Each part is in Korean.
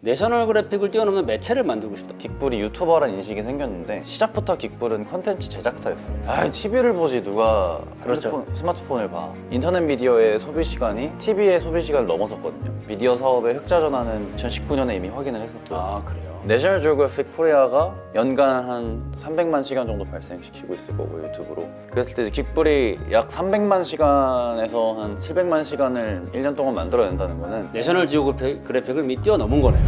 내셔널 그래픽을 뛰어넘는 매체를 만들고 싶다. 긱불이 유튜버란 인식이 생겼는데 시작부터 긱불은 컨텐츠 제작사였어요. 아, TV를 보지 누가 그렇죠. 스마트폰을 봐. 인터넷 미디어의 소비 시간이 TV의 소비 시간을 넘어섰거든요. 미디어 사업의 흑자 전환은 2019년에 이미 확인을 했었고 아 그래요? 내셔널 지오그래픽 코리아가 연간 한 300만 시간 정도 발생시키고 있을 거고 유튜브로. 그랬을 때 긱불이 약 300만 시간에서 한 700만 시간을 1년 동안 만들어낸다는 거는 내셔널 지오그래픽을 이미 뛰어넘은 거네요.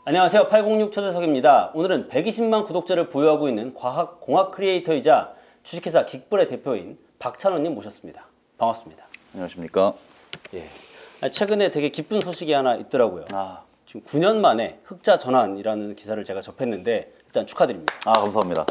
안녕하세요. 806 초대석입니다. 오늘은 120만 구독자를 보유하고 있는 과학공학 크리에이터이자 주식회사 긱불의 대표인 박찬호님 모셨습니다. 반갑습니다. 안녕하십니까. 예. 최근에 되게 기쁜 소식이 하나 있더라고요. 아, 지금 9년 만에 흑자 전환이라는 기사를 제가 접했는데 일단 축하드립니다. 감사합니다.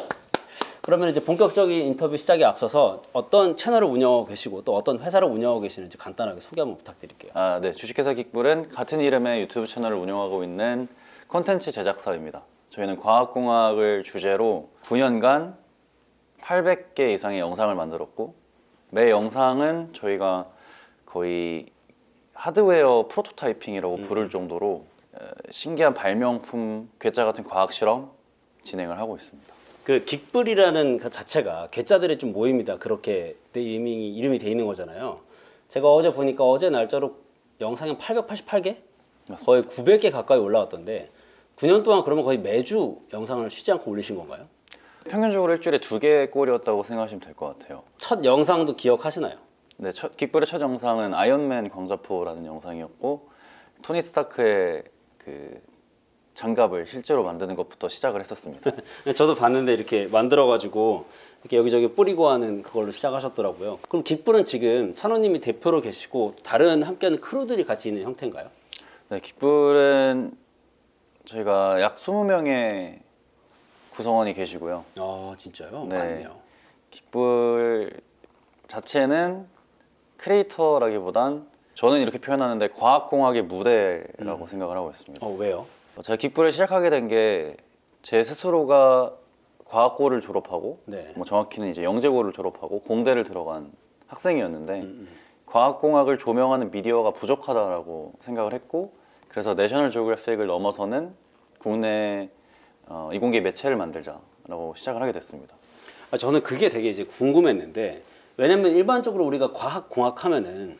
그러면 이제 본격적인 인터뷰 시작에 앞서서 어떤 채널을 운영하고 계시고 또 어떤 회사를 운영하고 계시는지 간단하게 소개 한번 부탁드릴게요. 네. 주식회사 긱불은 같은 이름의 유튜브 채널을 운영하고 있는 콘텐츠 제작사입니다. 저희는 과학공학을 주제로 9년간 800개 이상의 영상을 만들었고 매 영상은 저희가 거의 하드웨어 프로토타이핑이라고 부를 정도로 신기한 발명품, 괴짜 같은 과학 실험 진행을 하고 있습니다. 그 긱불이라는 그 자체가 괴짜들의 좀 모임이다 그렇게 이름이 돼 있는 거잖아요. 제가 어제 보니까 어제 날짜로 영상이 888개? 거의 900개 가까이 올라왔던데 9년 동안 그러면 거의 매주 영상을 쉬지 않고 올리신 건가요? 평균적으로 일주일에 2개 꼴이었다고 생각하시면 될 것 같아요. 첫 영상도 기억하시나요? 네, 긱불의 첫 영상은 아이언맨 광자포라는 영상이었고 토니 스타크의 그 장갑을 실제로 만드는 것부터 시작을 했었습니다. 저도 봤는데 이렇게 만들어가지고 이렇게 여기저기 뿌리고 하는 그걸로 시작하셨더라고요. 그럼 긱불은 지금 찬호님이 대표로 계시고 다른 함께하는 크루들이 같이 있는 형태인가요? 네, 긱불은 저희가 약 20명의 구성원이 계시고요. 아 진짜요? 네. 많네요. 긱불 자체는 크리에이터라기보단 저는 이렇게 표현하는데 과학공학의 무대라고 생각을 하고 있습니다. 왜요? 제가 긱불을 시작하게 된 게 제 스스로가 과학고를 졸업하고 네. 뭐 정확히는 이제 영재고를 졸업하고 공대를 들어간 학생이었는데 과학공학을 조명하는 미디어가 부족하다라고 생각을 했고 그래서 내셔널 지오그래픽을 넘어서는 국내 이공계 매체를 만들자라고 시작을 하게 됐습니다. 저는 그게 되게 이제 궁금했는데 왜냐면 일반적으로 우리가 과학공학 하면은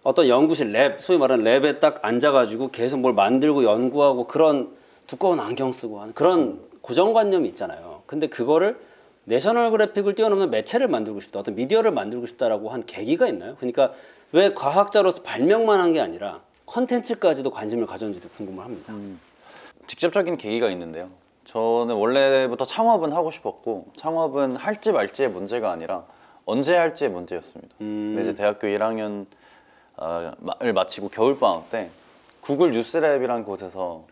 어떤 연구실 랩, 소위 말하는 랩에 딱 앉아가지고 계속 뭘 만들고 연구하고 그런 두꺼운 안경 쓰고 하는 그런 고정관념이 있잖아요. 근데 그거를 내셔널 그래픽을 뛰어넘는 매체를 만들고 싶다, 어떤 미디어를 만들고 싶다라고 한 계기가 있나요? 그러니까 왜 과학자로서 발명만 한 게 아니라 컨텐츠까지도 관심을 가졌는지도 궁금을 합니다. 직접적인 계기가 있는데요. 저는 원래부터 창업은 하고 싶었고 창업은 할지 말지의 문제가 아니라 언제 할지의 문제였습니다. 근데 이제 대학교 1학년을 마치고 겨울방학 때 구글 뉴스랩이라는 곳에서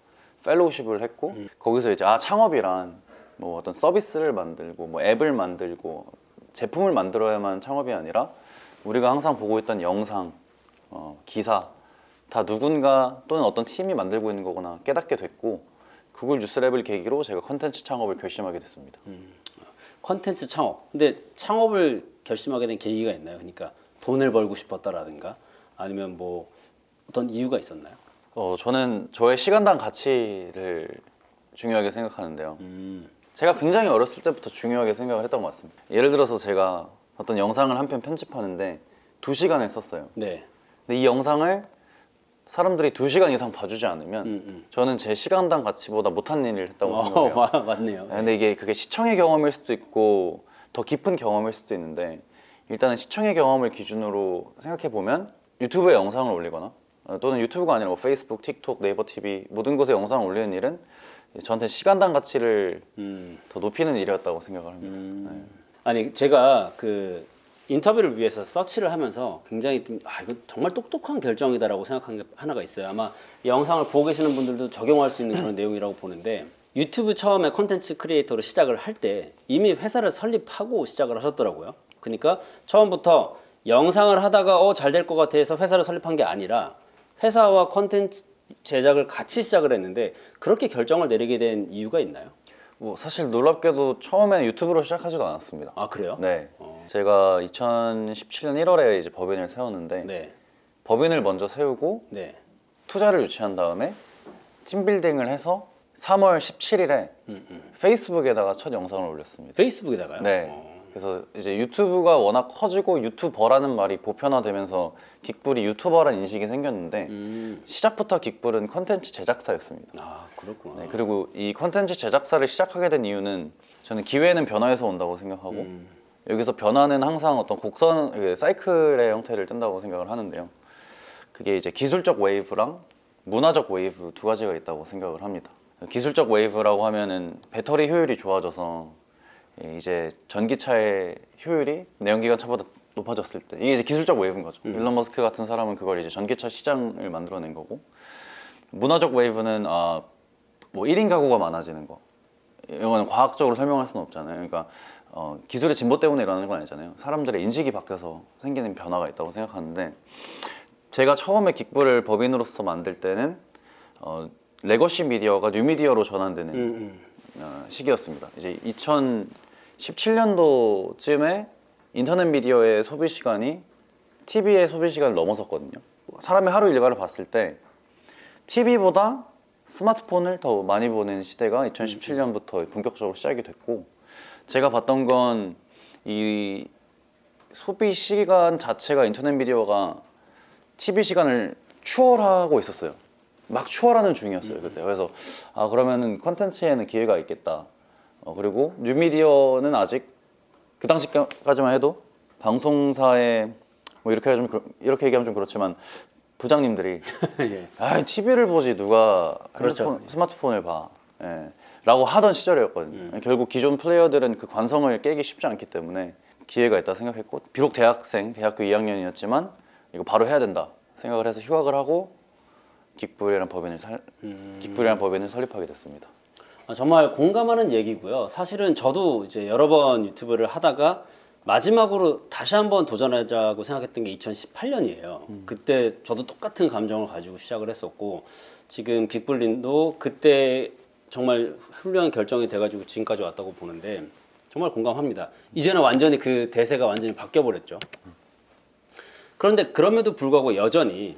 펠로우십을 했고 거기서 이제 창업이란 뭐 어떤 서비스를 만들고 뭐 앱을 만들고 제품을 만들어야만 창업이 아니라 우리가 항상 보고 있던 영상, 기사 다 누군가 또는 어떤 팀이 만들고 있는 거구나 깨닫게 됐고 구글 뉴스랩을 계기로 제가 컨텐츠 창업을 결심하게 됐습니다. 컨텐츠 창업. 근데 창업을 결심하게 된 계기가 있나요? 그러니까 돈을 벌고 싶었다라든가 아니면 뭐 어떤 이유가 있었나요? 저는 저의 시간당 가치를 중요하게 생각하는데요. 제가 굉장히 어렸을 때부터 중요하게 생각을 했던 것 같습니다. 예를 들어서 제가 어떤 영상을 한 편 편집하는데 2시간을 썼어요. 네. 근데 이 영상을 사람들이 2시간 이상 봐주지 않으면 저는 제 시간당 가치보다 못한 일을 했다고 생각해요. 맞네요. 근데 그게 시청의 경험일 수도 있고 더 깊은 경험일 수도 있는데 일단은 시청의 경험을 기준으로 생각해 보면 유튜브에 영상을 올리거나 또는 유튜브가 아니라 뭐 페이스북, 틱톡, 네이버 TV 모든 곳에 영상을 올리는 일은 저한테 시간당 가치를 더 높이는 일이었다고 생각을 합니다. 네. 아니 제가 그 인터뷰를 위해서 서치를 하면서 굉장히 좀 이거 정말 똑똑한 결정이다라고 생각한 게 하나가 있어요. 아마 이 영상을 보고 계시는 분들도 적용할 수 있는 그런 내용이라고 보는데 유튜브 처음에 콘텐츠 크리에이터로 시작을 할 때 이미 회사를 설립하고 시작을 하셨더라고요. 그러니까 처음부터 영상을 하다가 잘 될 것 같아 해서 회사를 설립한 게 아니라 회사와 콘텐츠 제작을 같이 시작을 했는데 그렇게 결정을 내리게 된 이유가 있나요? 뭐 사실 놀랍게도 처음에는 유튜브로 시작하지도 않았습니다. 아 그래요? 네. 제가 2017년 1월에 이제 법인을 세웠는데 네. 법인을 먼저 세우고 네. 투자를 유치한 다음에 팀빌딩을 해서 3월 17일에 페이스북에다가 첫 영상을 올렸습니다. 페이스북에다가요? 네. 그래서 이제 유튜브가 워낙 커지고 유튜버라는 말이 보편화되면서 긱불이 유튜버라는 인식이 생겼는데 시작부터 긱불은 컨텐츠 제작사였습니다. 아, 그렇구나. 네, 그리고 이 컨텐츠 제작사를 시작하게 된 이유는 저는 기회는 변화에서 온다고 생각하고 여기서 변화는 항상 어떤 곡선 사이클의 형태를 띈다고 생각을 하는데요. 그게 이제 기술적 웨이브랑 문화적 웨이브 두 가지가 있다고 생각을 합니다. 기술적 웨이브라고 하면은 배터리 효율이 좋아져서 이제 전기차의 효율이 내연기관차보다 높아졌을 때 이게 이제 기술적 웨이브인 거죠. 일론 머스크 같은 사람은 그걸 이제 전기차 시장을 만들어낸 거고, 문화적 웨이브는 뭐 1인 가구가 많아지는 거. 이거는 과학적으로 설명할 수는 없잖아요. 그러니까 기술의 진보 때문에 일어나는 건 아니잖아요. 사람들의 인식이 바뀌어서 생기는 변화가 있다고 생각하는데, 제가 처음에 긱불을 법인으로서 만들 때는 레거시 미디어가 뉴미디어로 전환되는 시기였습니다. 이제 2017년도쯤에 인터넷 미디어의 소비 시간이 TV의 소비 시간을 넘어섰거든요. 사람의 하루 일과를 봤을 때 TV보다 스마트폰을 더 많이 보는 시대가 2017년부터 본격적으로 시작이 됐고, 제가 봤던 건 이 소비 시간 자체가 인터넷 미디어가 TV 시간을 추월하고 있었어요. 막 추월하는 중이었어요 그때. 그래서 그러면은 컨텐츠에는 기회가 있겠다. 그리고 뉴미디어는 아직 그 당시까지만 해도 방송사의 뭐 이렇게 얘기하면 좀 그렇지만 부장님들이 예. TV를 보지 누가 그렇죠. 스마트폰을 봐, 라고 하던 시절이었거든요. 결국 기존 플레이어들은 그 관성을 깨기 쉽지 않기 때문에 기회가 있다 생각했고, 비록 대학교 2학년이었지만 이거 바로 해야 된다 생각을 해서 휴학을 하고 긱불이라는 법인을 설립하게 됐습니다. 정말 공감하는 얘기고요. 사실은 저도 이제 여러 번 유튜브를 하다가 마지막으로 다시 한번 도전하자고 생각했던 게 2018년이에요. 그때 저도 똑같은 감정을 가지고 시작을 했었고, 지금 긱불님도 그때 정말 훌륭한 결정이 돼가지고 지금까지 왔다고 보는데 정말 공감합니다. 이제는 완전히 그 대세가 완전히 바뀌어버렸죠. 그런데 그럼에도 불구하고 여전히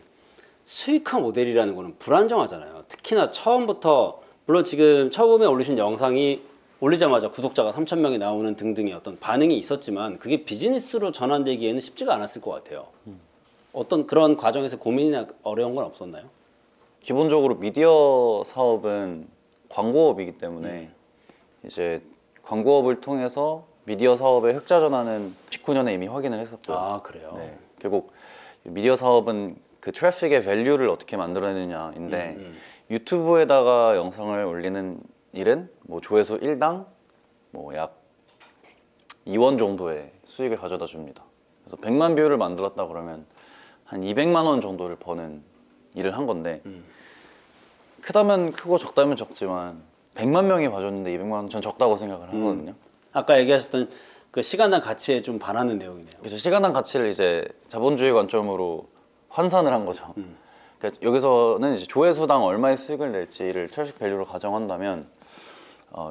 수익화 모델이라는 거는 불안정하잖아요. 특히나 처음부터, 물론 지금 처음에 올리신 영상이 올리자마자 구독자가 3,000명이 나오는 등등의 어떤 반응이 있었지만 그게 비즈니스로 전환되기에는 쉽지가 않았을 것 같아요. 어떤 그런 과정에서 고민이나 어려운 건 없었나요? 기본적으로 미디어 사업은 광고업이기 때문에 이제 광고업을 통해서 미디어 사업의 흑자 전환은 19년에 이미 확인을 했었고요. 아, 그래요? 네, 결국 미디어 사업은 그 트래픽의 밸류를 어떻게 만들어내느냐인데 유튜브에다가 영상을 올리는 일은 뭐 조회수 1당 뭐 약 2원 정도의 수익을 가져다 줍니다. 그래서 100만 뷰를 만들었다 그러면 한 200만 원 정도를 버는 일을 한 건데, 크다면 크고 적다면 적지만 100만 명이 봐줬는데 200만 원 전 적다고 생각을 하거든요. 아까 얘기하셨던 그 시간당 가치에 좀 반하는 내용이네요. 그래서 시간당 가치를 이제 자본주의 관점으로 환산을 한 거죠. 그러니까 여기서는 이제 조회수당 얼마의 수익을 낼지를 트래픽 밸류로 가정한다면,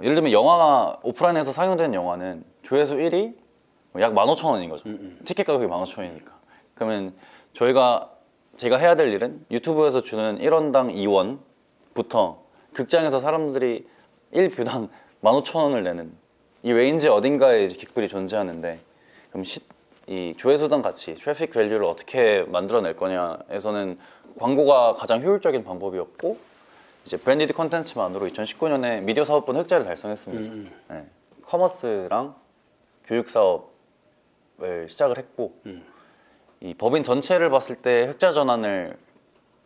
예를 들면 영화가 오프라인에서 상영되는 영화는 조회수 1이 약 15,000원인 거죠. 티켓 가격이 15,000원이니까. 그러면 제가 해야 될 일은 유튜브에서 주는 1원당 2원부터 극장에서 사람들이 1뷰당 15,000원을 내는 이 레인지 어딘가에 이제 긱불이 존재하는데, 그럼 이 조회수당 가치, 트래픽 밸류를 어떻게 만들어낼 거냐에서는 광고가 가장 효율적인 방법이었고, 이제 브랜디드 컨텐츠만으로 2019년에 미디어 사업분 흑자를 달성했습니다. 네. 커머스랑 교육 사업을 시작을 했고, 이 법인 전체를 봤을 때 흑자 전환을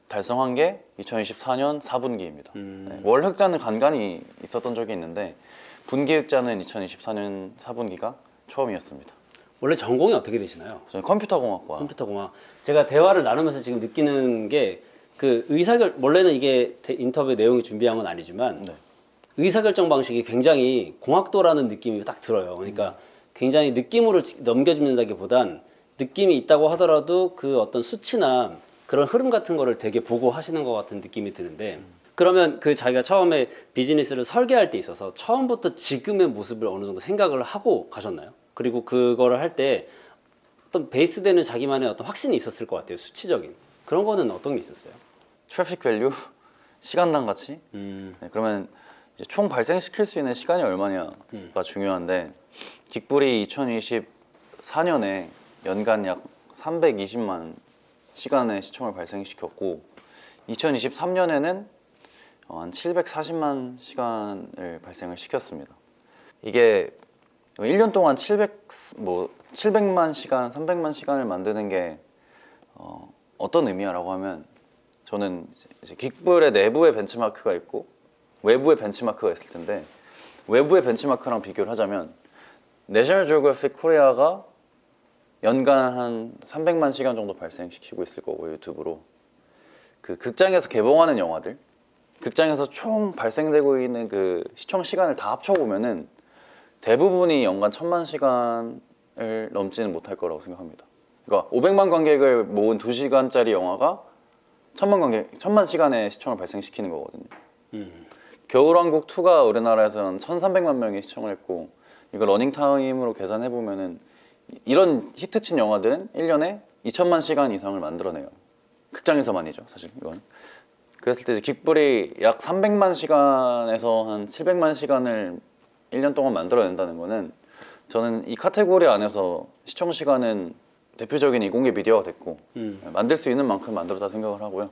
달성한 게 2024년 4분기입니다. 네. 월 흑자는 간간히 있었던 적이 있는데 분기 흑자는 2024년 4분기가 처음이었습니다. 원래 전공이 어떻게 되시나요? 저는 컴퓨터공학과. 컴퓨터공학. 제가 대화를 나누면서 지금 느끼는 게 그 원래는 이게 인터뷰 내용이 준비한 건 아니지만 네. 의사결정 방식이 굉장히 공학도라는 느낌이 딱 들어요. 그러니까 굉장히 느낌으로 넘겨준다기보단 느낌이 있다고 하더라도 그 어떤 수치나 그런 흐름 같은 거를 되게 보고 하시는 것 같은 느낌이 드는데, 그러면 그 자기가 처음에 비즈니스를 설계할 때 있어서 처음부터 지금의 모습을 어느 정도 생각을 하고 가셨나요? 그리고 그거를 할 때 어떤 베이스되는 자기만의 어떤 확신이 있었을 것 같아요, 수치적인. 그런 거는 어떤 게 있었어요? 트래픽 밸류, 시간당 가치. 음. 네, 그러면 이제 총 발생시킬 수 있는 시간이 얼마냐가 중요한데 긱불이 2024년에 연간 약 320만 시간의 시청을 발생시켰고 2023년에는 한 740만 시간을 발생을 시켰습니다. 이게 1년 동안 700만 시간, 300만 시간을 만드는 게 어떤 의미야라고 하면 저는 이제 긱불의 내부의 벤치마크가 있고 외부의 벤치마크가 있을 텐데 외부의 벤치마크랑 비교를 하자면 내셔널 지오그래픽 코리아가 연간 한 300만 시간 정도 발생시키고 있을 거고 유튜브로 그 극장에서 개봉하는 영화들 극장에서 총 발생되고 있는 그 시청 시간을 다 합쳐보면은 대부분이 연간 1000만 시간을 넘지는 못할 거라고 생각합니다. 그러니까 500만 관객을 모은 2시간짜리 영화가 1000만 시간의 시청을 발생시키는 거거든요. 겨울왕국 2가 우리나라에서는 1300만 명이 시청을 했고 이거 러닝타임으로 계산해 보면은 이런 히트친 영화들은 1년에 2000만 시간 이상을 만들어내요. 극장에서만이죠, 사실 이건. 그랬을 때 긱불이 약 300만 시간에서 한 700만 시간을 1년 동안 만들어낸다는 거는 저는 이 카테고리 안에서 시청 시간은 대표적인 이공계 미디어가 됐고 만들 수 있는 만큼 만들었다 생각을 하고요.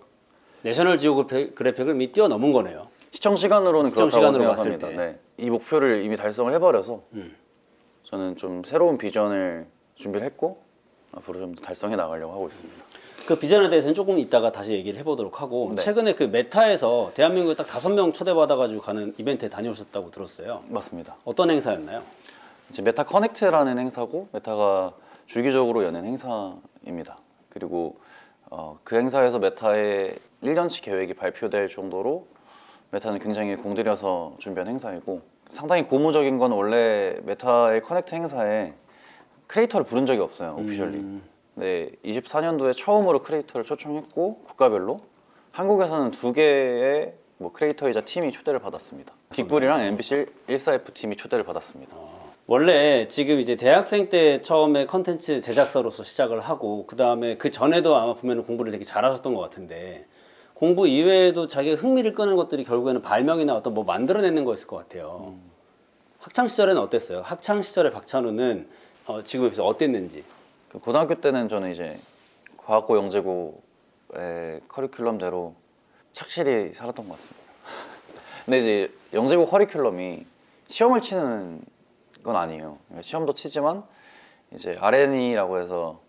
내셔널 지오그래픽을 이미 뛰어넘은 거네요. 시청 시간으로는 시청 그렇다고 시간으로 봤을 생각합니다. 때. 네. 이 목표를 이미 달성을 해버려서 저는 좀 새로운 비전을 준비를 했고 앞으로 좀 더 달성해 나가려고 하고 있습니다. 그 비전에 대해서는 조금 이따가 다시 얘기를 해보도록 하고 네. 최근에 그 메타에서 대한민국에 딱 5명 초대받아가지고 가는 이벤트에 다녀오셨다고 들었어요. 맞습니다. 어떤 행사였나요? 이제 메타 커넥트라는 행사고 메타가 주기적으로 여는 행사입니다. 그리고 그 행사에서 메타의 1년치 계획이 발표될 정도로 메타는 굉장히 공들여서 준비한 행사이고 상당히 고무적인 건 원래 메타의 커넥트 행사에 크리에이터를 부른 적이 없어요, 오피셜리. 네, 24년도에 처음으로 크리에이터를 초청했고 국가별로 한국에서는 2개의 뭐 크리에이터이자 팀이 초대를 받았습니다. 빅불이랑 MBC 14F 팀이 초대를 받았습니다. 원래 지금 이제 대학생 때 처음에 컨텐츠 제작사로서 시작을 하고 그 다음에 그 전에도 아마 보면 공부를 되게 잘하셨던 것 같은데 공부 이외에도 자기가 흥미를 끄는 것들이 결국에는 발명이나 어떤 뭐 만들어내는 거였을 것 같아요. 학창 시절에는 어땠어요? 학창 시절의 박찬우는 지금에 비해서 어땠는지? 그 고등학교 때는 저는 이제 과학고 영재고의 커리큘럼대로 착실히 살았던 것 같습니다. 근데 이제 영재고 커리큘럼이 시험을 치는 건 아니에요. 그러니까 시험도 치지만 이제 R&E라고 해서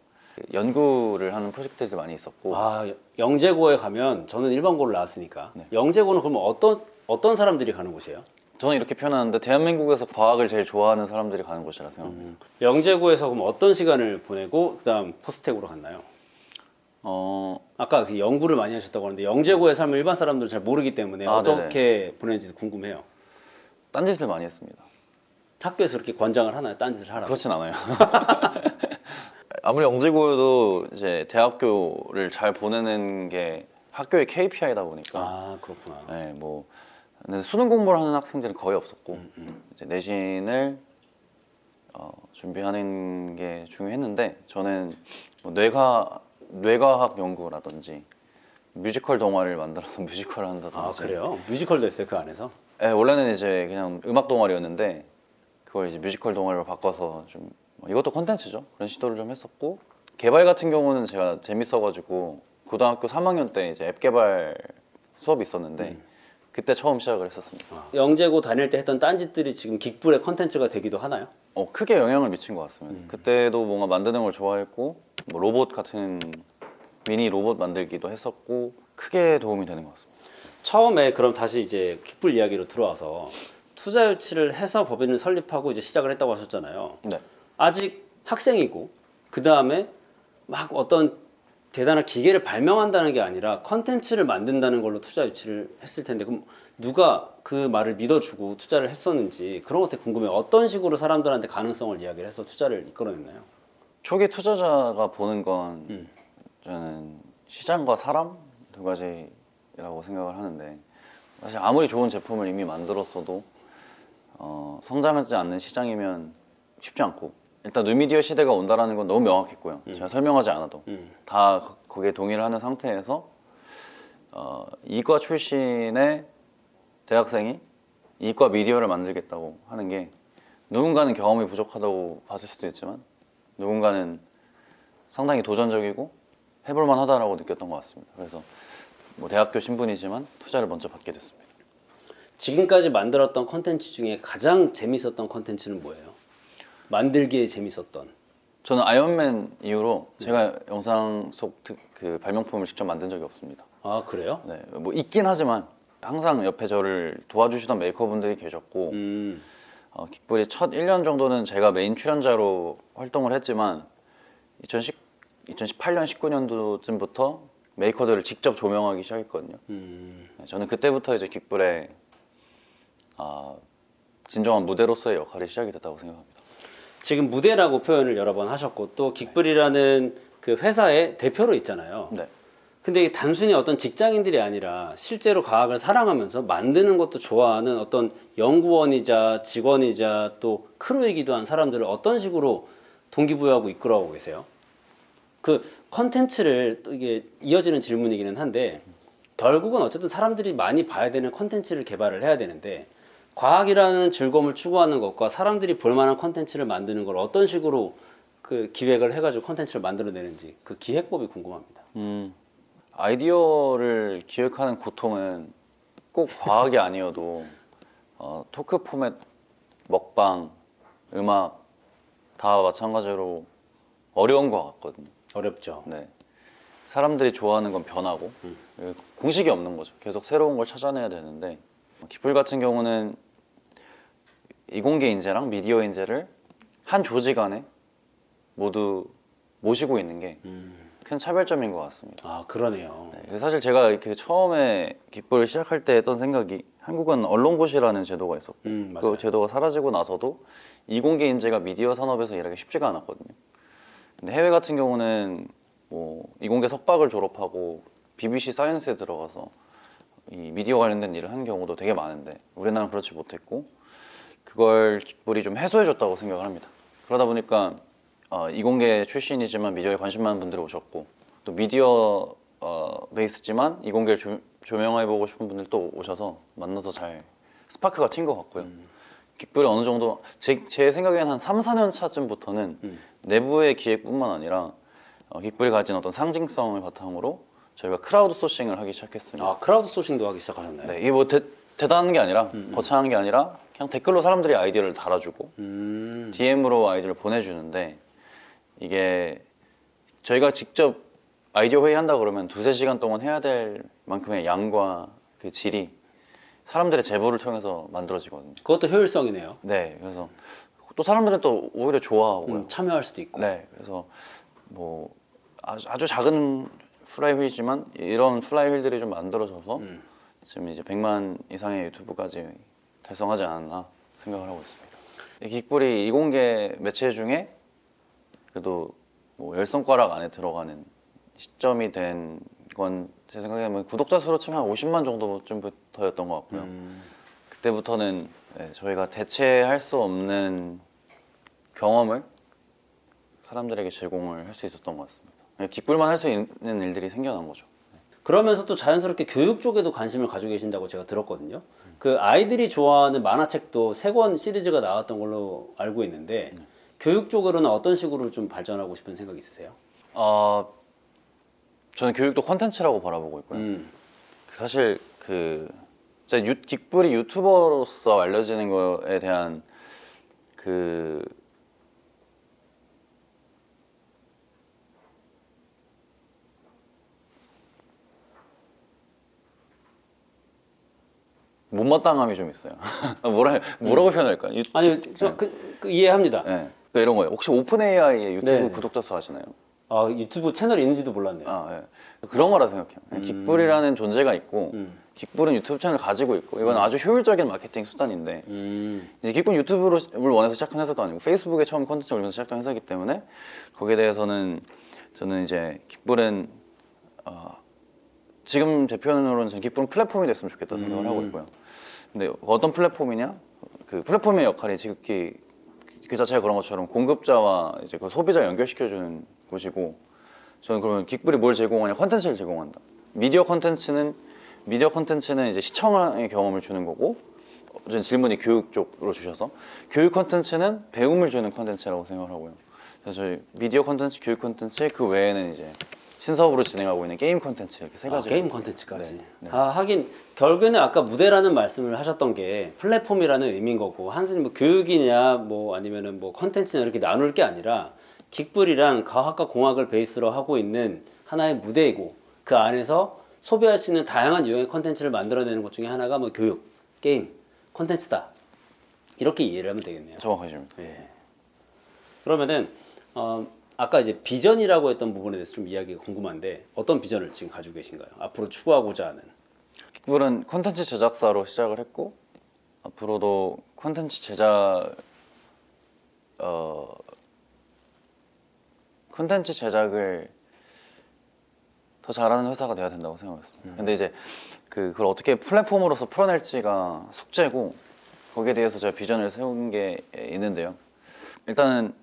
연구를 하는 프로젝트들이 많이 있었고. 아, 영재고에 가면 저는 일반고를 나왔으니까 네. 영재고는 그러면 어떤 사람들이 가는 곳이에요? 저는 이렇게 표현하는데 대한민국에서 과학을 제일 좋아하는 사람들이 가는 곳이라 생각합니다. 영재고에서 그럼 어떤 시간을 보내고 그다음 포스텍으로 갔나요? 아까 그 연구를 많이 하셨다고 하는데 영재고의 삶을 일반 사람들은 잘 모르기 때문에 어떻게 보냈는지 궁금해요. 딴짓을 많이 했습니다. 학교에서 그렇게 권장을 하나요? 딴짓을 하라고? 그렇진 않아요. 아무리 영재고여도 이제 대학교를 잘 보내는 게 학교의 KPI다 보니까. 아, 그렇구나. 네, 뭐 근데 수능 공부를 하는 학생들은 거의 없었고 이제 내신을 준비하는 게 중요했는데 저는 뭐 뇌과학 연구라든지 뮤지컬 동아리를 만들어서 뮤지컬을 한다든지. 아, 그래요? 뮤지컬도 했어요 그 안에서? 네, 원래는 이제 그냥 음악 동아리였는데 그걸 이제 뮤지컬 동아리로 바꿔서 좀 이것도 콘텐츠죠. 그런 시도를 좀 했었고 개발 같은 경우는 제가 재밌어가지고 고등학교 3학년 때 이제 앱 개발 수업이 있었는데 그때 처음 시작을 했었습니다. 영재고 다닐 때 했던 딴짓들이 지금 긱불의 컨텐츠가 되기도 하나요? 크게 영향을 미친 것 같습니다. 그때도 뭔가 만드는 걸 좋아했고 뭐 로봇 같은 미니 로봇 만들기도 했었고 크게 도움이 되는 것 같습니다. 처음에 그럼 다시 이제 킥불 이야기로 들어와서 투자 유치를 해서 법인을 설립하고 이제 시작을 했다고 하셨잖아요. 네. 아직 학생이고 그 다음에 막 어떤 대단한 기계를 발명한다는 게 아니라 컨텐츠를 만든다는 걸로 투자 유치를 했을 텐데 그럼 누가 그 말을 믿어주고 투자를 했었는지 그런 것들 궁금해요. 어떤 식으로 사람들한테 가능성을 이야기를 해서 투자를 이끌어냈나요? 초기 투자자가 보는 건 저는 시장과 사람 두 가지라고 생각을 하는데 사실 아무리 좋은 제품을 이미 만들었어도 성장하지 않는 시장이면 쉽지 않고 일단 뉴미디어 시대가 온다라는 건 너무 명확했고요. 제가 설명하지 않아도 다 거기에 동의를 하는 상태에서 이과 출신의 대학생이 이과 미디어를 만들겠다고 하는 게 누군가는 경험이 부족하다고 봤을 수도 있지만 누군가는 상당히 도전적이고 해볼만 하다라고 느꼈던 것 같습니다. 그래서 뭐 대학교 신분이지만 투자를 먼저 받게 됐습니다. 지금까지 만들었던 콘텐츠 중에 가장 재밌었던 콘텐츠는 뭐예요? 만들기에 재밌었던. 저는 아이언맨 이후로 제가 영상 속 그 발명품을 직접 만든 적이 없습니다. 아 그래요? 네, 뭐 있긴 하지만 항상 옆에 저를 도와주시던 메이커분들이 계셨고 깃불이 첫 1년 정도는 제가 메인 출연자로 활동을 했지만 2018년, 19년도쯤부터 메이커들을 직접 조명하기 시작했거든요. 네, 저는 그때부터 이제 깃불의 진정한 무대로서의 역할이 시작이 됐다고 생각합니다. 지금 무대라고 표현을 여러 번 하셨고 또 긱불이라는 그 회사의 대표로 있잖아요. 네. 근데 이게 단순히 어떤 직장인들이 아니라 실제로 과학을 사랑하면서 만드는 것도 좋아하는 어떤 연구원이자 직원이자 또 크루이기도 한 사람들을 어떤 식으로 동기부여하고 이끌어가고 계세요? 그 컨텐츠를 또 이게 이어지는 질문이기는 한데 결국은 어쨌든 사람들이 많이 봐야 되는 컨텐츠를 개발을 해야 되는데 과학이라는 즐거움을 추구하는 것과 사람들이 볼만한 컨텐츠를 만드는 걸 어떤 식으로 그 기획을 해가지고 컨텐츠를 만들어내는지 그 기획법이 궁금합니다. 아이디어를 기획하는 고통은 꼭 과학이 아니어도 토크 포맷, 먹방, 음악 다 마찬가지로 어려운 것 같거든요. 어렵죠. 네. 사람들이 좋아하는 건 변하고 공식이 없는 거죠. 계속 새로운 걸 찾아내야 되는데 깃불 같은 경우는 이공계 인재랑 미디어 인재를 한 조직 안에 모두 모시고 있는 게 큰 차별점인 것 같습니다. 아 그러네요. 네, 사실 제가 이렇게 처음에 깃불을 시작할 때 했던 생각이 한국은 언론고시라는 제도가 있었고 맞아요. 그 제도가 사라지고 나서도 이공계 인재가 미디어 산업에서 일하기 쉽지가 않았거든요. 근데 해외 같은 경우는 뭐 이공계 석박을 졸업하고 BBC 사이언스에 들어가서 이 미디어 관련된 일을 하는 경우도 되게 많은데 우리나라는 그렇지 못했고 그걸 깃불이 좀 해소해줬다고 생각을 합니다. 그러다 보니까 이공계 출신이지만 미디어에 관심 많은 분들이 오셨고 또 미디어 베이스지만 이공계를 조명해보고 싶은 분들 또 오셔서 만나서 잘 스파크가 튄 것 같고요. 깃불이 어느 정도 제 생각에는 한 3, 4년 차쯤부터는 내부의 기획뿐만 아니라 깃불이 가진 어떤 상징성을 바탕으로 저희가 크라우드 소싱을 하기 시작했습니다. 아 크라우드 소싱도 하기 시작하셨나요? 네, 이게 뭐 대단한 게 아니라 거창한 게 아니라 그냥 댓글로 사람들이 아이디어를 달아주고 DM으로 아이디어를 보내주는데 이게 저희가 직접 아이디어 회의한다 그러면 2-3시간 동안 해야 될 만큼의 양과 그 질이 사람들의 제보를 통해서 만들어지거든요. 그것도 효율성이네요. 네, 그래서 또 사람들은 또 오히려 좋아하고요. 참여할 수도 있고. 네, 그래서 뭐 아주 작은 플라이 휠이지만 이런 플라이 휠들이 좀 만들어져서 지금 이제 100만 이상의 유튜브까지 달성하지 않았나 생각을 하고 있습니다. 이 깃불이 이공계 매체 중에 그래도 뭐 열성가락 안에 들어가는 시점이 된 건 제 생각에는 구독자 수로 치면 한 50만 정도쯤부터였던 것 같고요. 그때부터는 저희가 대체할 수 없는 경험을 사람들에게 제공을 할 수 있었던 것 같습니다. 깃불만 할 수 있는 일들이 생겨난 거죠. 그러면서 또 자연스럽게 교육 쪽에도 관심을 가지고 계신다고 제가 들었거든요. 그 아이들이 좋아하는 만화책도 3권 시리즈가 나왔던 걸로 알고 있는데 교육 쪽으로는 어떤 식으로 좀 발전하고 싶은 생각 있으세요? 저는 교육도 콘텐츠라고 바라보고 있고요. 사실 진짜 깃불이 유튜버로서 알려지는 거에 대한 못마땅함이 좀 있어요. 뭐라고 표현할까요? 아니, 이해합니다. 네. 그러니까 이런 거예요. 혹시 오픈 AI의 유튜브 네. 구독자 수 아시나요? 아, 유튜브 채널이 있는지도 몰랐네요. 네. 그런 거라 생각해요. 깃불이라는 존재가 있고 깃불은 유튜브 채널을 가지고 있고 이건 아주 효율적인 마케팅 수단인데 이제 깃불 유튜브를 원해서 시작한 회사도 아니고 페이스북에 처음 콘텐츠 올리면서 시작한 회사이기 때문에 거기에 대해서는 저는 이제 깃불은 지금 제 표현으로는 저는 깃불은 플랫폼이 됐으면 좋겠다 생각을 하고 있고요. 근데 어떤 플랫폼이냐? 그 플랫폼의 역할이 지극히 그 자체가 그런 것처럼 공급자와 이제 그 소비자 연결시켜주는 곳이고, 저는 그러면 긱불이 뭘 제공하냐? 컨텐츠를 제공한다. 미디어 컨텐츠는 이제 시청의 경험을 주는 거고, 저는 질문이 교육 쪽으로 주셔서 교육 컨텐츠는 배움을 주는 컨텐츠라고 생각을 하고요. 그래서 저희 미디어 컨텐츠, 교육 컨텐츠 그 외에는 이제 신사업으로 진행하고 있는 게임 컨텐츠 이렇게 세 가지. 게임 컨텐츠까지. 네, 네. 하긴 결국에는 아까 무대라는 말씀을 하셨던 게 플랫폼이라는 의미인 거고, 한순 뭐 교육이냐 뭐 아니면은 뭐 컨텐츠냐 이렇게 나눌 게 아니라 긱불이란 과학과 공학을 베이스로 하고 있는 하나의 무대이고, 그 안에서 소비할 수 있는 다양한 유형의 컨텐츠를 만들어내는 것 중에 하나가 뭐 교육, 게임, 컨텐츠다. 이렇게 이해를 하면 되겠네요. 정확하십니다. 예. 그러면은 아까 이제 비전이라고 했던 부분에 대해서 좀 이야기가 궁금한데, 어떤 비전을 지금 가지고 계신가요? 앞으로 추구하고자 하는. 긱불은 콘텐츠 제작사로 시작을 했고, 앞으로도 콘텐츠 콘텐츠 제작을 더 잘하는 회사가 돼야 된다고 생각했습니다. 근데 이제 그걸 어떻게 플랫폼으로서 풀어낼지가 숙제고, 거기에 대해서 제가 비전을 세운 게 있는데요. 일단은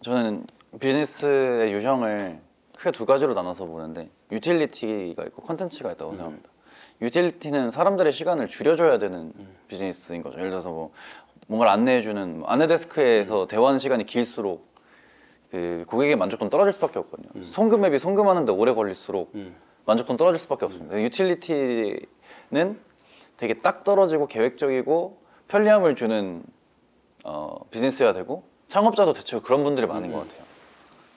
저는 비즈니스의 유형을 크게 두 가지로 나눠서 보는데, 유틸리티가 있고 컨텐츠가 있다고 생각합니다. 유틸리티는 사람들의 시간을 줄여줘야 되는 비즈니스인 거죠. 예를 들어서 뭐 뭔가를 안내해주는 안내 데스크에서 대화하는 시간이 길수록 그 고객의 만족도는 떨어질 수밖에 없거든요. 송금 앱이 송금하는데 오래 걸릴수록 만족도는 떨어질 수밖에 없습니다. 유틸리티는 되게 딱 떨어지고 계획적이고 편리함을 주는 비즈니스여야 되고, 창업자도 대체로 그런 분들이 많은 것 같아요.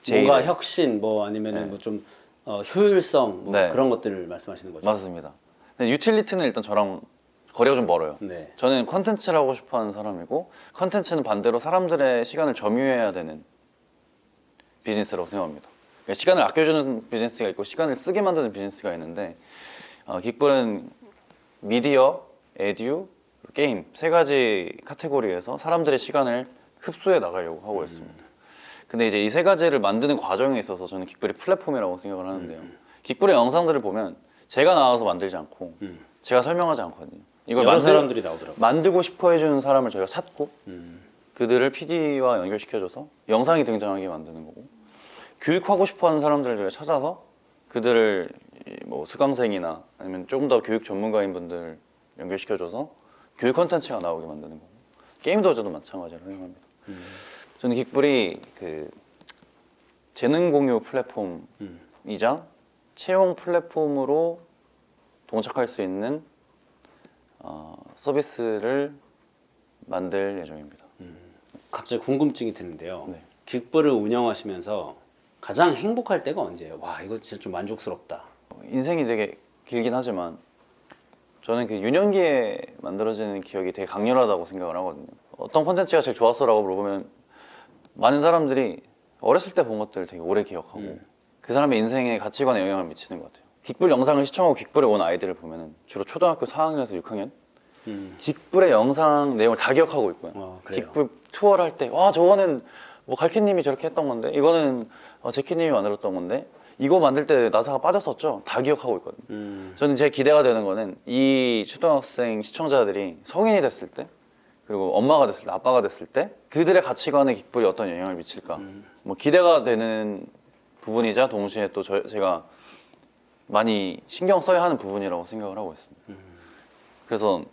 뭔가 제의를. 혁신 뭐 아니면은 네. 뭐 좀 효율성 뭐 네. 그런 것들을 말씀하시는 거죠. 맞습니다. 근데 유틸리티는 일단 저랑 거리가 좀 멀어요. 네. 저는 컨텐츠를 하고 싶어 하는 사람이고, 컨텐츠는 반대로 사람들의 시간을 점유해야 되는 비즈니스라고 생각합니다. 그러니까 시간을 아껴주는 비즈니스가 있고 시간을 쓰게 만드는 비즈니스가 있는데, 긱불은 미디어, 에듀, 게임 세 가지 카테고리에서 사람들의 시간을 흡수해 나가려고 하고 있습니다. 근데 이제 이 세 가지를 만드는 과정에 있어서 저는 긱불이 플랫폼이라고 생각을 하는데요. 긱불의 영상들을 보면 제가 나와서 만들지 않고 제가 설명하지 않거든요. 이걸 여러 사람들이 나오더라고요. 만들고 싶어 해주는 사람을 저희가 찾고 그들을 PD와 연결시켜줘서 영상이 등장하게 만드는 거고, 교육하고 싶어하는 사람들을 저희가 찾아서 그들을 뭐 수강생이나 아니면 조금 더 교육 전문가인 분들 연결시켜줘서 교육 컨텐츠가 나오게 만드는 거고, 게임도 저도 마찬가지로 생각합니다. 저는 긱불이 그 재능 공유 플랫폼이자 채용 플랫폼으로 동착할 수 있는 서비스를 만들 예정입니다. 갑자기 궁금증이 드는데요. 네. 긱불을 운영하시면서 가장 행복할 때가 언제예요? 와, 이거 진짜 좀 만족스럽다. 인생이 되게 길긴 하지만 저는 그 유년기에 만들어지는 기억이 되게 강렬하다고 생각을 하거든요. 어떤 콘텐츠가 제일 좋았어라고 물어보면 많은 사람들이 어렸을 때 본 것들을 되게 오래 기억하고 그 사람의 인생의 가치관에 영향을 미치는 것 같아요. 긱불 영상을 시청하고 긱불에 온 아이들을 보면 주로 초등학교 4학년에서 6학년 긱불의 영상 내용을 다 기억하고 있고요. 그래요? 긱불 투어를 할 때 와 저거는 뭐 갈키님이 저렇게 했던 건데, 이거는 제키님이 만들었던 건데, 이거 만들 때 나사가 빠졌었죠. 다 기억하고 있거든요. 저는 제 기대가 되는 거는 이 초등학생 시청자들이 성인이 됐을 때, 그리고 엄마가 됐을 때, 아빠가 됐을 때 그들의 가치관에 긱불이 어떤 영향을 미칠까, 뭐 기대가 되는 부분이자 동시에 또 제가 많이 신경 써야 하는 부분이라고 생각을 하고 있습니다. 그래서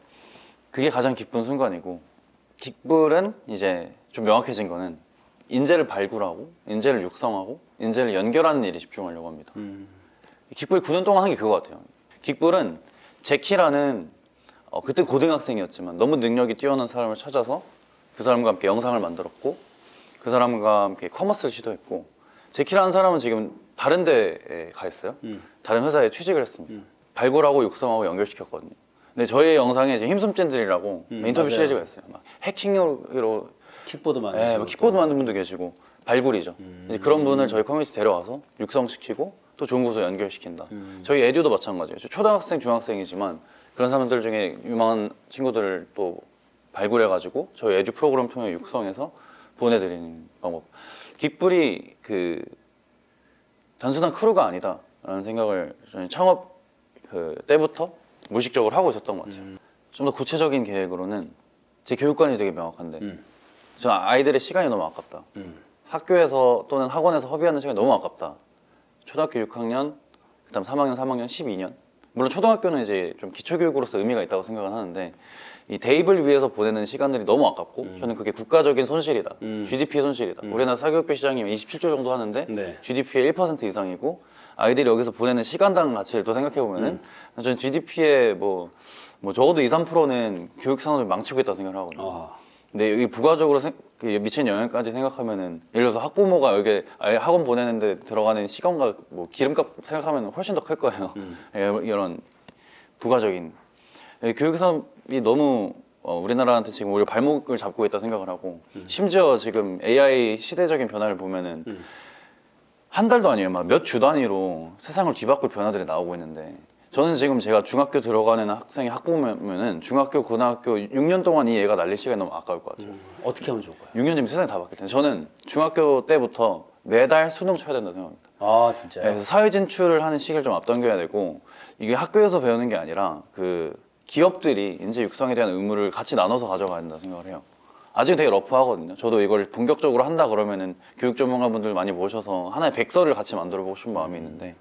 그게 가장 기쁜 순간이고, 긱불은 이제 좀 명확해진 거는 인재를 발굴하고 인재를 육성하고 인재를 연결하는 일에 집중하려고 합니다. 긱불이 9년 동안 한 게 그거 같아요. 긱불은 제키라는 그때 고등학생이었지만 너무 능력이 뛰어난 사람을 찾아서 그 사람과 함께 영상을 만들었고, 그 사람과 함께 커머스를 시도했고, 제키라는 사람은 지금 다른 데에 가 있어요. 다른 회사에 취직을 했습니다. 발굴하고 육성하고 연결시켰거든요. 근데 저희 영상에 이제 힘숨찐들이라고 인터뷰 맞아요. 시리즈가 있어요. 막 해킹으로 킥보드 만드시고 뭐 킥보드 만든 분도 계시고, 발굴이죠. 이제 그런 분을 저희 커뮤니티 데려와서 육성시키고 또 좋은 곳으로 연결시킨다. 저희 에듀도 마찬가지예요. 초등학생, 중학생이지만 그런 사람들 중에 유망한 친구들을 또 발굴해가지고 저희 에듀 프로그램 통해 육성해서 보내드리는 방법. 긱불이 그 단순한 크루가 아니다라는 생각을 저는 창업 때부터 무의식적으로 하고 있었던 것 같아요. 좀 더 구체적인 계획으로는 제 교육관이 되게 명확한데 저 아이들의 시간이 너무 아깝다. 학교에서 또는 학원에서 허비하는 시간이 너무 아깝다. 초등학교 6학년, 그다음 3학년, 3학년, 12년. 물론 초등학교는 이제 좀 기초교육으로서 의미가 있다고 생각을 하는데 이 대입을 위해서 보내는 시간들이 너무 아깝고 저는 그게 국가적인 손실이다. GDP의 손실이다. 우리나라 사교육비 시장이 27조 정도 하는데 네. GDP의 1% 이상이고 아이들이 여기서 보내는 시간당 가치를 또 생각해 보면은 저는 GDP의 뭐 적어도 2, 3%는 교육 산업을 망치고 있다고 생각을 하거든요. 아, 근데 여기 부가적으로 미친 영향까지 생각하면은 예를 들어서 학부모가 여기 아예 학원 보내는데 들어가는 시간과 뭐 기름값 생각하면 훨씬 더 클 거예요. 이런 부가적인 교육 산업이 너무 우리나라한테 지금 오히려 발목을 잡고 있다 생각을 하고 심지어 지금 AI 시대적인 변화를 보면은 한 달도 아니에요. 막 몇 주 단위로 세상을 뒤바꿀 변화들이 나오고 있는데 저는 지금 제가 중학교 들어가는 학생의 학부모면은 중학교, 고등학교 6년 동안 이 애가 날릴 시간이 너무 아까울 것 같아요. 어떻게 하면 좋을까요? 6년 뒤면 세상이 다 바뀔 텐데 저는 중학교 때부터 매달 수능 쳐야 된다고 생각합니다. 아, 진짜요? 그래서 사회 진출을 하는 시기를 좀 앞당겨야 되고 이게 학교에서 배우는 게 아니라 그 기업들이 인재 육성에 대한 의무를 같이 나눠서 가져가야 된다고 생각을 해요. 아직은 되게 러프하거든요. 저도 이걸 본격적으로 한다 그러면은 교육 전문가분들 많이 모셔서 하나의 백서를 같이 만들어 보고 싶은 마음이 있는데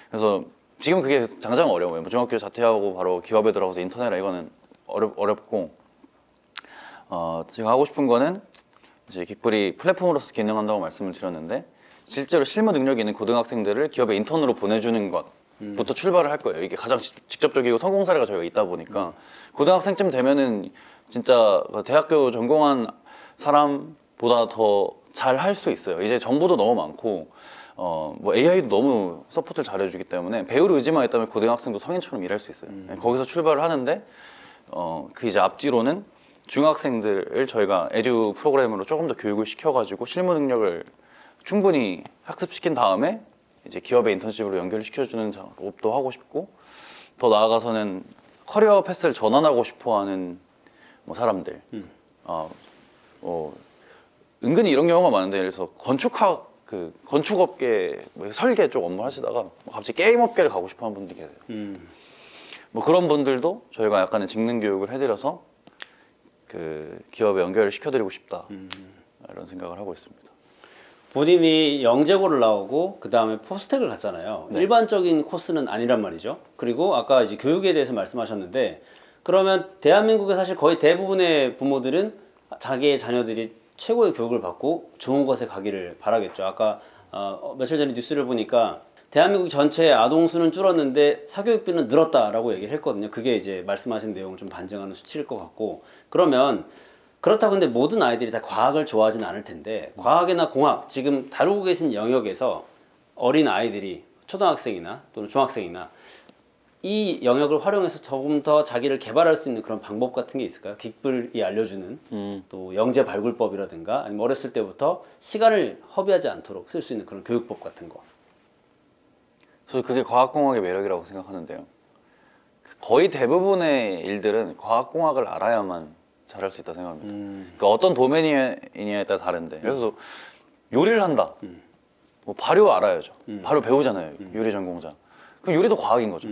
그래서 지금 그게 당장 어려워요. 뭐 중학교 자퇴하고 바로 기업에 들어가서 인턴해라 이거는 어렵고 제가 하고 싶은 거는 이제 긱불이 플랫폼으로서 기능한다고 말씀을 드렸는데 실제로 실무 능력이 있는 고등학생들을 기업에 인턴으로 보내주는 것부터 출발을 할 거예요. 이게 가장 직접적이고 성공 사례가 저희가 있다 보니까 고등학생쯤 되면은 진짜 대학교 전공한 사람보다 더 잘 할 수 있어요. 이제 정보도 너무 많고 뭐 AI도 너무 서포트를 잘해주기 때문에 배울 의지만 있다면 고등학생도 성인처럼 일할 수 있어요. 거기서 출발을 하는데 그 이제 앞뒤로는 중학생들을 저희가 에듀 프로그램으로 조금 더 교육을 시켜가지고 실무 능력을 충분히 학습시킨 다음에 이제 기업의 인턴십으로 연결시켜주는 작업도 하고 싶고 더 나아가서는 커리어 패스를 전환하고 싶어하는 뭐 사람들 은근히 이런 경우가 많은데 예를 들어서 건축업계 뭐 설계 쪽 업무 하시다가 갑자기 게임 업계를 가고 싶어하는 분들이 계세요. 뭐 그런 분들도 저희가 약간의 직능 교육을 해드려서 그 기업에 연결을 시켜드리고 싶다 이런 생각을 하고 있습니다. 본인이 영재고를 나오고 그 다음에 포스텍을 갔잖아요. 네. 일반적인 코스는 아니란 말이죠. 그리고 아까 이제 교육에 대해서 말씀하셨는데 그러면 대한민국의 사실 거의 대부분의 부모들은 자기의 자녀들이 최고의 교육을 받고 좋은 곳에 가기를 바라겠죠. 아까 며칠 전에 뉴스를 보니까 대한민국 전체의 아동 수는 줄었는데 사교육비는 늘었다라고 얘기를 했거든요. 그게 이제 말씀하신 내용을 좀 반증하는 수치일 것 같고 그러면 그렇다고 근데 모든 아이들이 다 과학을 좋아하진 않을 텐데 과학이나 공학 지금 다루고 계신 영역에서 어린 아이들이 초등학생이나 또는 중학생이나 이 영역을 활용해서 조금 더 자기를 개발할 수 있는 그런 방법 같은 게 있을까요? 긱불이 알려주는 또 영재 발굴법이라든가 아니면 어렸을 때부터 시간을 허비하지 않도록 쓸 수 있는 그런 교육법 같은 거. 저는 그게 과학공학의 매력이라고 생각하는데요. 거의 대부분의 일들은 과학공학을 알아야만 잘할 수 있다 생각합니다. 그러니까 어떤 도메인이냐에 따라 다른데 그래서 요리를 한다. 뭐 발효 알아야죠. 발효 배우잖아요. 요리 전공자. 그럼 요리도 과학인 거죠.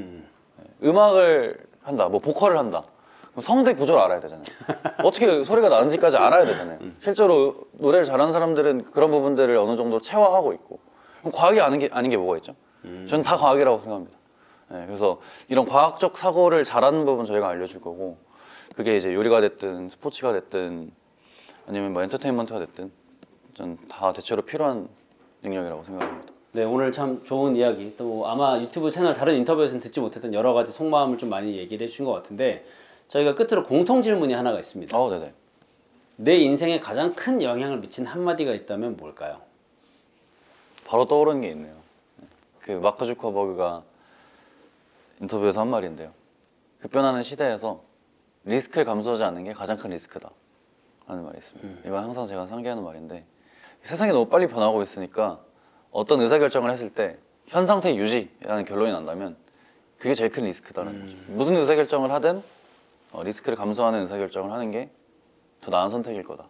음악을 한다. 뭐 보컬을 한다. 그럼 성대 구조를 알아야 되잖아요. 어떻게 소리가 나는지까지 알아야 되잖아요. 실제로 노래를 잘하는 사람들은 그런 부분들을 어느 정도 체화하고 있고 그럼 과학이 아닌 게 뭐가 있죠? 저는 다 과학이라고 생각합니다. 그래서 이런 과학적 사고를 잘하는 부분 저희가 알려줄 거고 그게 이제 요리가 됐든 스포츠가 됐든 아니면 뭐 엔터테인먼트가 됐든 전 다 대체로 필요한 능력이라고 생각합니다. 네, 오늘 참 좋은 이야기 또 아마 유튜브 채널 다른 인터뷰에서는 듣지 못했던 여러 가지 속마음을 좀 많이 얘기를 해주신 것 같은데 저희가 끝으로 공통 질문이 하나가 있습니다. 네네. 내 인생에 가장 큰 영향을 미친 한마디가 있다면 뭘까요? 바로 떠오르는 게 있네요. 그 마크 주커버그가 인터뷰에서 한 말인데요. 급변하는 시대에서 리스크를 감수하지 않는 게 가장 큰 리스크다 라는 말이 있습니다. 이건 항상 제가 상기하는 말인데 세상이 너무 빨리 변하고 있으니까 어떤 의사결정을 했을 때 현 상태 유지라는 결론이 난다면 그게 제일 큰 리스크다라는 거죠. 무슨 의사결정을 하든 리스크를 감수하는 의사결정을 하는 게 더 나은 선택일 거다.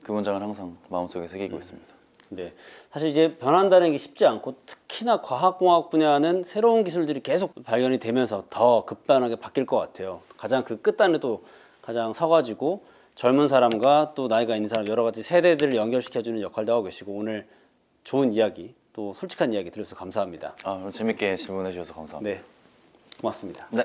그 문장을 항상 마음속에 새기고 있습니다. 네, 사실 이제 변한다는 게 쉽지 않고 특히나 과학공학 분야는 새로운 기술들이 계속 발견이 되면서 더 급변하게 바뀔 것 같아요. 가장 그 끝단에도 가장 서가지고 젊은 사람과 또 나이가 있는 사람 여러 가지 세대들을 연결시켜주는 역할도 하고 계시고 오늘 좋은 이야기 또 솔직한 이야기 들려서 감사합니다. 오늘 재밌게 질문해 주셔서 감사합니다. 네, 고맙습니다. 네.